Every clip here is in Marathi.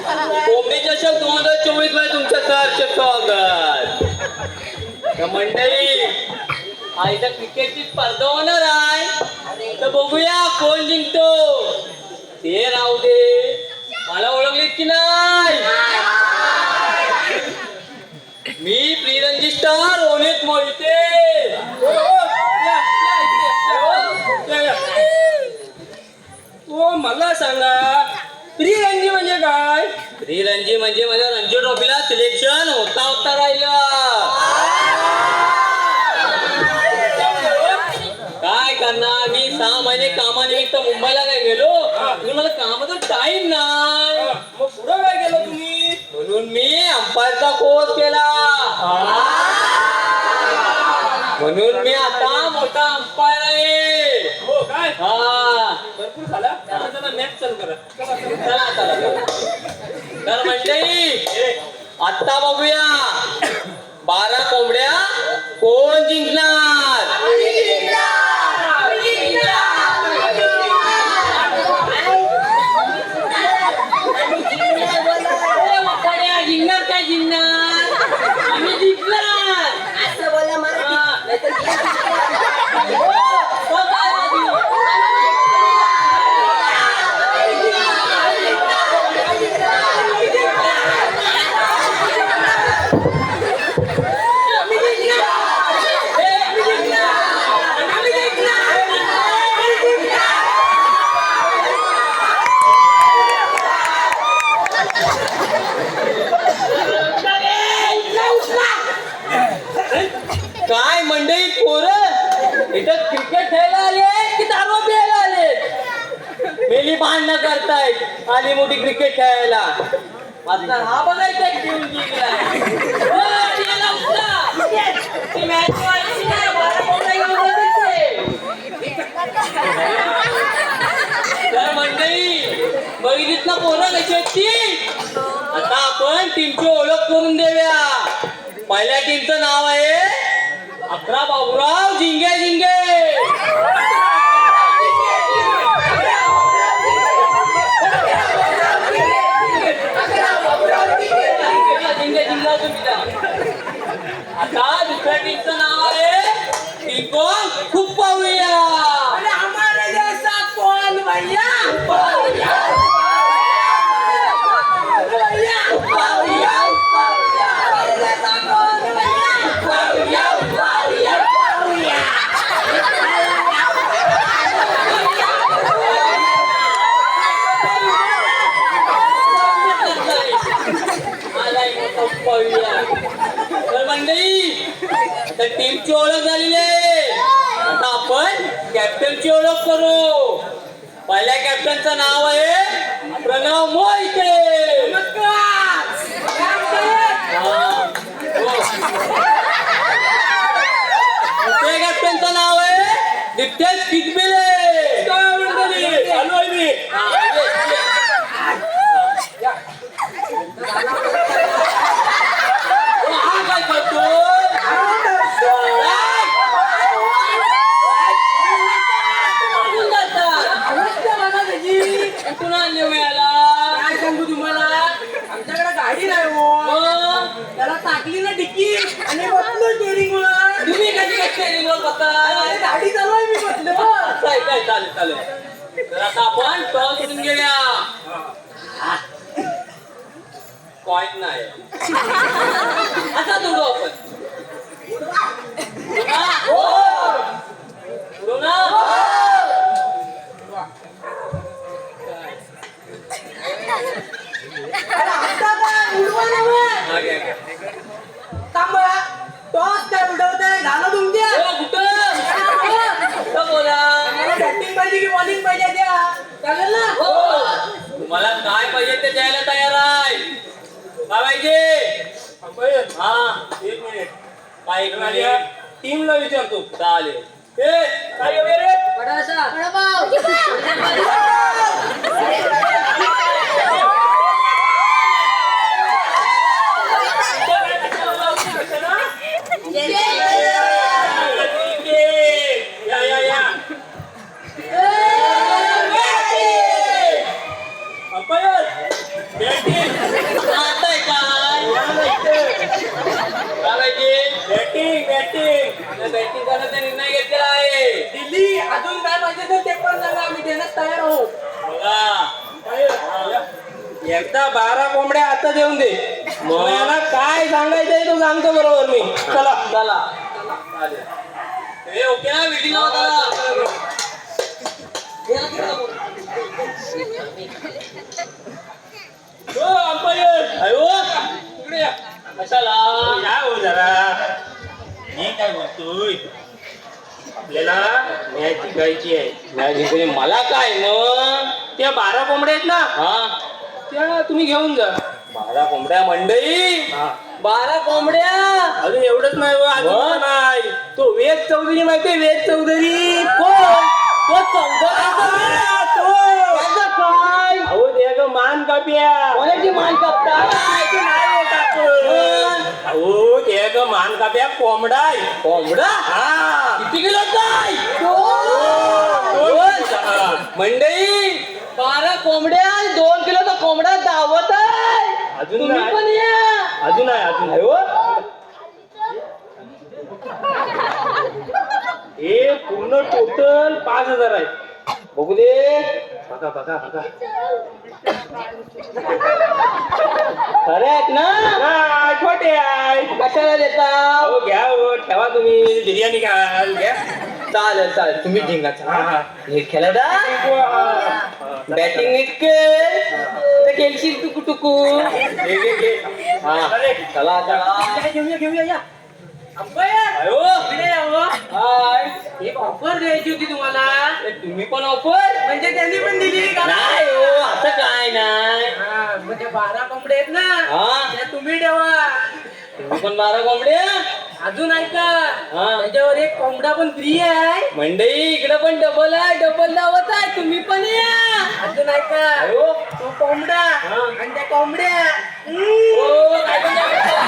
कोंबडी चषक 2024 मध्ये तुमचं सहर्ष स्वागत. मंडळी आईचा क्रिकेटची स्पर्धा होणार आहे, तर बघूया कोण जिंकतो. ते राहू दे, मला ओळखलीत की नाही? मी प्रिरंजी स्टार रोनित मोहिते. ओ मला सांगा, प्रिरंजी म्हणजे काय? प्रिरंजी म्हणजे माझ्या रणजी ट्रॉफीला सिलेक्शन होता राहिलं. काय करणार, मी 6 महिने कामानिमित्त मुंबईला काय गेलो, मला कामाचा टाइम नाही. मग पुढं काय केलं तुम्ही? म्हणून मी अंपायरचा कोर्स केला. म्हणून मी आता मोठा अंपायर आहे. हो काय? हा, भरपूर झाला. आता मॅच चालू करा. चला. तर मंडळी आता बघूया 12 कोंबड्या कोण जिंकणार. जिंकणार काय जिंकणार, आम्ही जिंकणार असं बोला. काय मंडळी पोरं इथं क्रिकेट खेळायला आले की दारू प्यायला आले? मेली भांडणं करतायत आली मोठी क्रिकेट खेळायला. आता हा बघायचा घेऊन जिंकलाय. तर मंडळी बघितलीत ना पोरं कशी आहेत ती. आता आपण टीमची ओळख करून देऊया. पहिल्या टीमचं नाव आहे 11 बाबूराव झिंगे. आता दुसऱ्या टीमचं नाव आहे टिकोन खूप पाहूया. हमारे जैसा कौन भैया? तर मंडळी आता टीमची ओळख झालेली आहे. आता आपण कॅप्टनची ओळख करू. पहिल्या कॅप्टनचं नाव आहे प्रणव मोहिते. दुसऱ्या कॅप्टनचं नाव आहे नितेश किसबिले. चालू आहे मी. काय करतो? कुठून आणले मिळाला? काय सांगू तुम्हाला, आमच्याकडे गाडी नाही हो. त्याला टाकली ना डिक्की आणि बसलो स्टेरिंग वर. तुम्ही कशी स्टेरिंगवर बसताय? गाडी चालू आहे, मी बसलो. काय चालेल. तर आता आपण टॉस करून घेऊया. पॉइंट नाही आता जोडू आपण. टॉस काय उडवताय? झालं तुमच्या. बॅटिंग पाहिजे की बॉलिंग पाहिजे द्या, चालेल ना? तुम्हाला काय पाहिजे ते द्यायला तयार आहे. काय पाहिजे? हा, एक मिनिट. काय माझ्या टीमला विचारतो. चालेल. काय हवे रे? या. अंपायर बॅटिंग आता काय बॅटिंग बॅटिंग करण्याचा निर्णय घेतलेला आहे. दिल्ली अजून काय पाहिजे तर ते पण सांगा आम्ही देण्यास तयार आहोत. बघा एकदा 12 कोंबड्या आता देऊन दे. मग? मग याला काय सांगायचंय तो सांगतो बरोबर मी. चला चला हे ओके ना मीटिंग हो अंपायर इकडे या. कशाला या हो जरा. मी काय बोलतोय आपल्याला मॅच जिंकायची आहे. नाही जिंकली मला काय मग त्या 12 कोंबड्या आहेत ना हा त्या तुम्ही घेऊन जा. 12 कोंबड्या मंडई हा. 12 कोंबड्या अजून एवढंच नाही हो, अजून मग? पण नाही. तो वेद चौधरी माहितीये वेद चौधरी कोण तो चौदा त्याचं काय अहो ते ग मान काप्या कोणाची मान कापता अहो ते ग मान काप्या कोंबडा आहे. कोंबडा हा किती किलो काय मंडई 12 कोंबड्या 2 किलोचा कोंबडा दावत आहे. अजून तुम्ही नाही. पण या अजून आहे अजून आहे. हे पूर्ण टोटल 5,000 आहे. बघू दे बघा बघा बघा खरे आहेत ना हा, छोटे आहे. कशाला देता अहो घ्या हो ठेवा तुम्ही बिर्याणी घ्या. चालेल चालेल तुम्ही जिंका हा, हा. हे खेळा दा बॅटिंग नीट कर खेळशील टुकू टुकू हा चला चला घेऊया या अंपायर अयो इकडे या हो. हाय एक ऑफर द्यायची होती तुम्हाला. ए, तुम्ही पण ऑफर म्हणजे त्यांनी पण दिली का? नाही हो असं काय नाही हा, म्हणजे 12 कोंबडे आहेत ना हा त्या तुम्ही ठेवा. तुम्ही पण 12 कोंबड्या अजून ऐका हा. त्याच्यावर एक कोंबडा पण फ्री आहे. मंडई इकडे पण डबल आहे डबल लावत आहे तुम्ही पण या अजून ऐका अयो तो कोंबडा आणि त्या कोंबड्या ओ, काय पण तुम्ही कशाला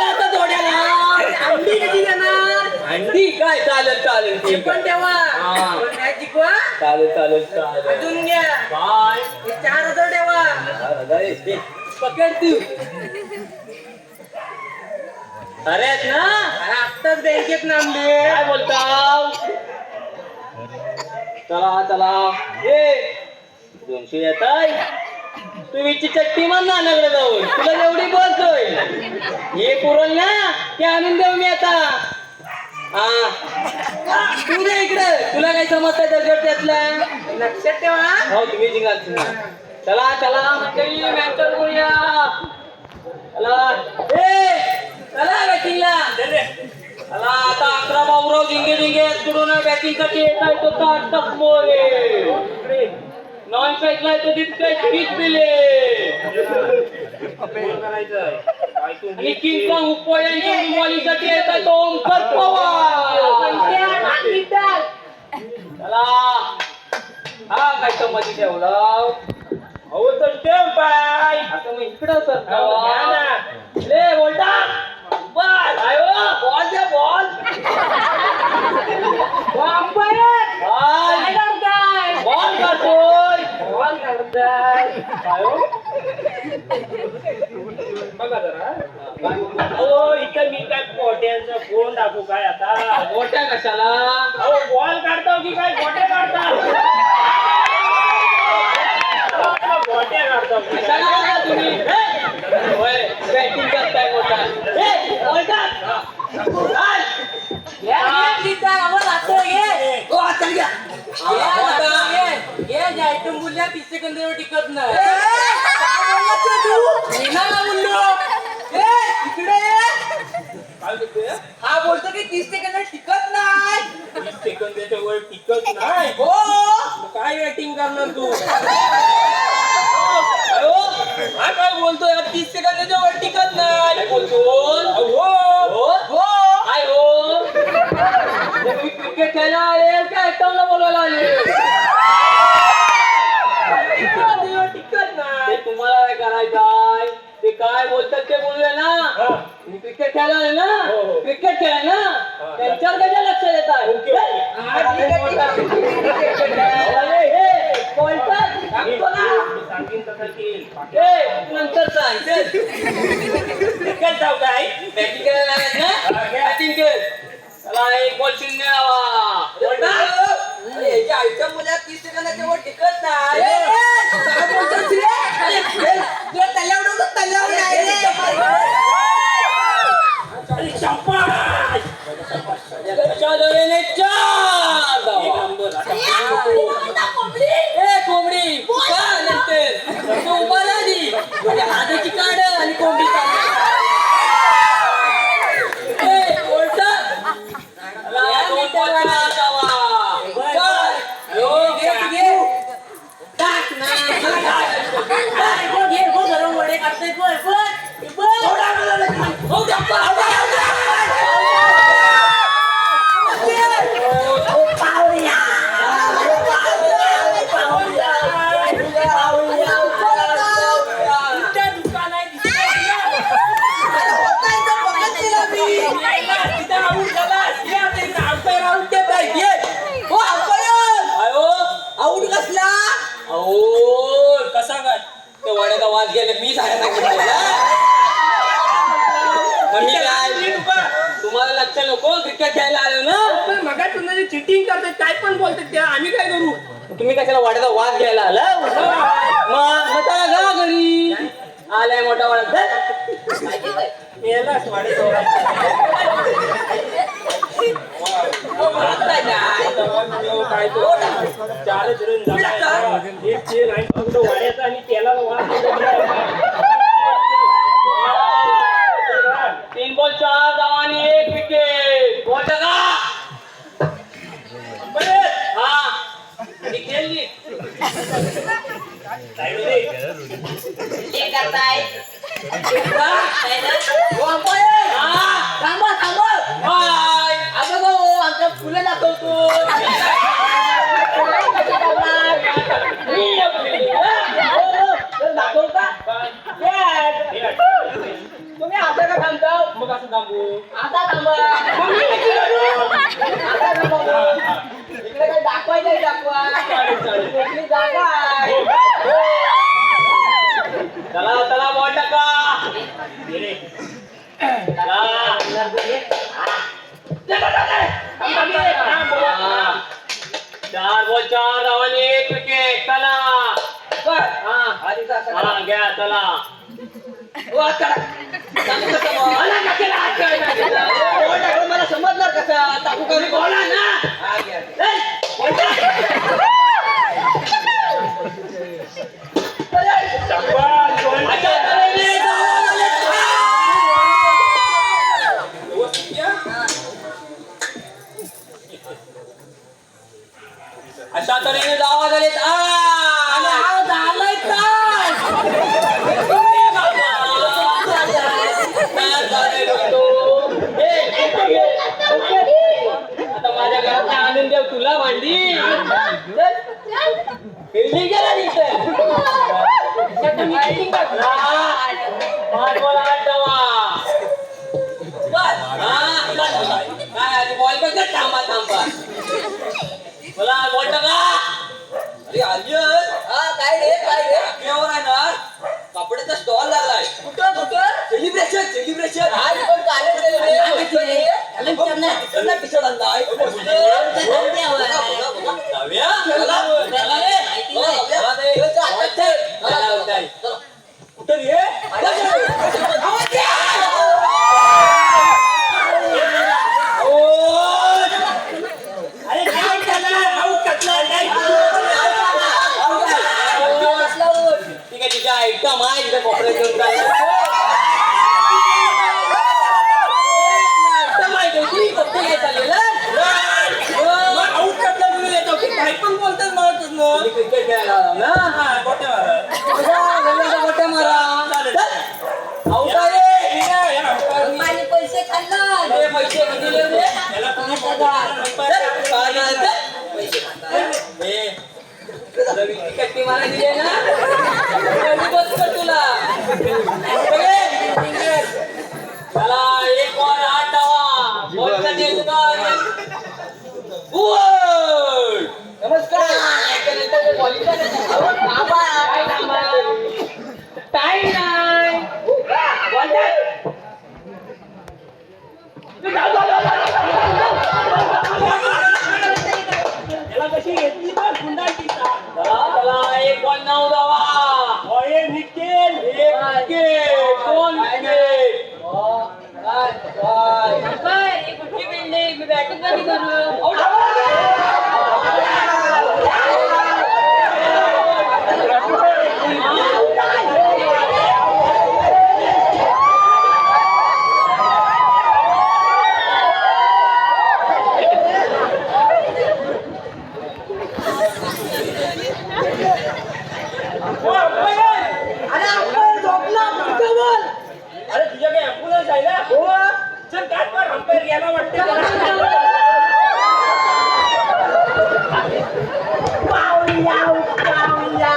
आता जोड्याला अंडी कधी देणार अंडी काय चालेल चालेल ते ठीक पण आहे. ठेवा. हा. पण काय शिकवा चालेल चालेल चालेल अजून घ्या बाय हे 4,000 ठेवा. पकड तू अरे आहेत ना अरे आत्ताच बँकेत नामले. काय बोलताव चला चला ए 200 येत आहे तू विची चट्टी मान नानाकडे जाऊन तुला जेवढी बस होईल हे पुरल ना ते आणून देऊ मी आता हा तू दे इकडे तुला काही समजतं त्यातला लक्षात ठेवा. हो तुम्ही जिंका चला चला मंडळी मॅच चालू करूया चला ए चला बॅटिंगला चला आता 11 बावराव जिंगे जिंगे कडून बॅटिंग साठी येत आहे तो ताटक मोरे नॉन स्ट्राईकला येतो तितके स्पीच दिले आणि किंग कॉंग उपवायांच्या बॉलिंगसाठी येत आहे तो ओमकर पवार चला हा काय संमती ठेवला अहो तो स्टॅम्प आहे. आता मग इकडं सर अहो, घ्या ना. ले बोलता बस आयो बॉल द्या बॉल काय करताय? बॉल करतोय बॉल करताय. बघा जरा अहो इथं मी काय पोट्यांचा फोन टाकू काय आता. मोठ्या कशाला अहो बॉल काढतो की काय गोट्या काढता. गोट्या काढतो की काय? कशाला बोलता तुम्ही होय बॅटिंग करताय मोठा बोलता घ्या, घ्या, ठीक आहे. आवाज आता घे. हो आता घ्या घे, आता घे. घे, जे item बोलल्या 30 सेकंदावर टिकत नाही. काय बोललास रे तू? मी नाही बोललो. ए, इकडे ये. काय बोलतोय? हा बोलतो की 30 सेकंदावर टिकत नाही. 30 सेकंदाच्या वर टिकत नाही. हो मग काय बॅटिंग करणार तू? अयो हा काय बोलतोय 30 सेकंदाच्या वर टिकत नाही. काय बोलतो अहो हो हो काय हो तुम्ही क्रिकेट खेळायला आले काय ऍक्टरला बोलवायला आले टिकत नाही. ते तुम्हाला काय करायचंय ते काय बोलतात ते बोलूया ना हा. तुम्ही क्रिकेट खेळायला आले ना हो, हो. क्रिकेट खेळाय ना त्यांच्यावर कशा लक्ष देत ओके. हा, ठीक आहे, ठीक आहे. बोलतात सांगीन तसं केल ए नंतर सांग चल काय जाऊ काय बॅटिंग करायला लागत ना बॅटिंग कर चला एक बॉल 0 लावा याच्या आईच्या मुला 30 सेकंदाच्या वर टिकत नाही काय बोलतोस रे तुला तल्यावर तल्यावर नाही रे शाबास त्याच्या दोरेने 4 धावा ए कोंबडी का नंतर तू उभा राहिली म्हणजे हाताची काढ आणि कोंबडी ए उलटा या दोन धावा आऊट कसला अहो कसा काय ते वड्याचा वाज गेले मी सांगायला सांगितलेला मी काय तुम्हाला लक्ष नको क्रिकेट खेळायला आलो ना मगा तुम्हाला चिटिंग करतात काय पण बोलतात त्या आम्ही काय करू तुम्ही कशाला वाड्याचा वाज घ्यायला आला मग चला जा घरी आलाय मोठा वाडा यालाच वाढत काय तो चारच रन झाला एक चेन आणि फक्त वाड्याचा आणि त्याला 3 बॉल 4 धावा आणि 1 विकेट बॉल टाका हा आणि खेळली आमच्या फुलं दाखवतो दाखवता तुम्ही आता का थांबता मग असं थांबू आता थांबा आता थांबा इकडे काही दाखवायचं दाखवा कुठली जागा आहे चला चला बॉल टाका चला 4 बॉल 4 धावा आणि 1 विकेट चला हा घ्या चला मला समजणार कसा टाकू कमी बोला ना अशा तऱ्हेने धावा झालेत आता माझ्या घरातला आनंद देव तुला मांडली फिल्डिंग गेला काय बॉल बघ थांबा थांबा मला बॉल टाका अरे आलियन काय रे केवर आहे ना कपड्याचा स्टॉल लागलाय कुठं सेलिब्रेशन आज पण पिसड आणलाय कुठं रे अरे काय झालं आऊट टाकला काय ठीक आहे तिच्या आयटम आहे तिथे कपडे घेऊन चालला काय पण बोलतात म्हणतच ना क्रिकेट खेळायला आला ना गोट्या मारा आऊट आहे माझे पैसे खाल्ला पैसे दिले रे कट्टी मारा दिले ना बस कर तुला चला 1 बॉल 8 धावा बॉलचा नमस्कार आहे ना हो चल काय पण अंपायर गेला वाटते पाहुल्या पाहुल्या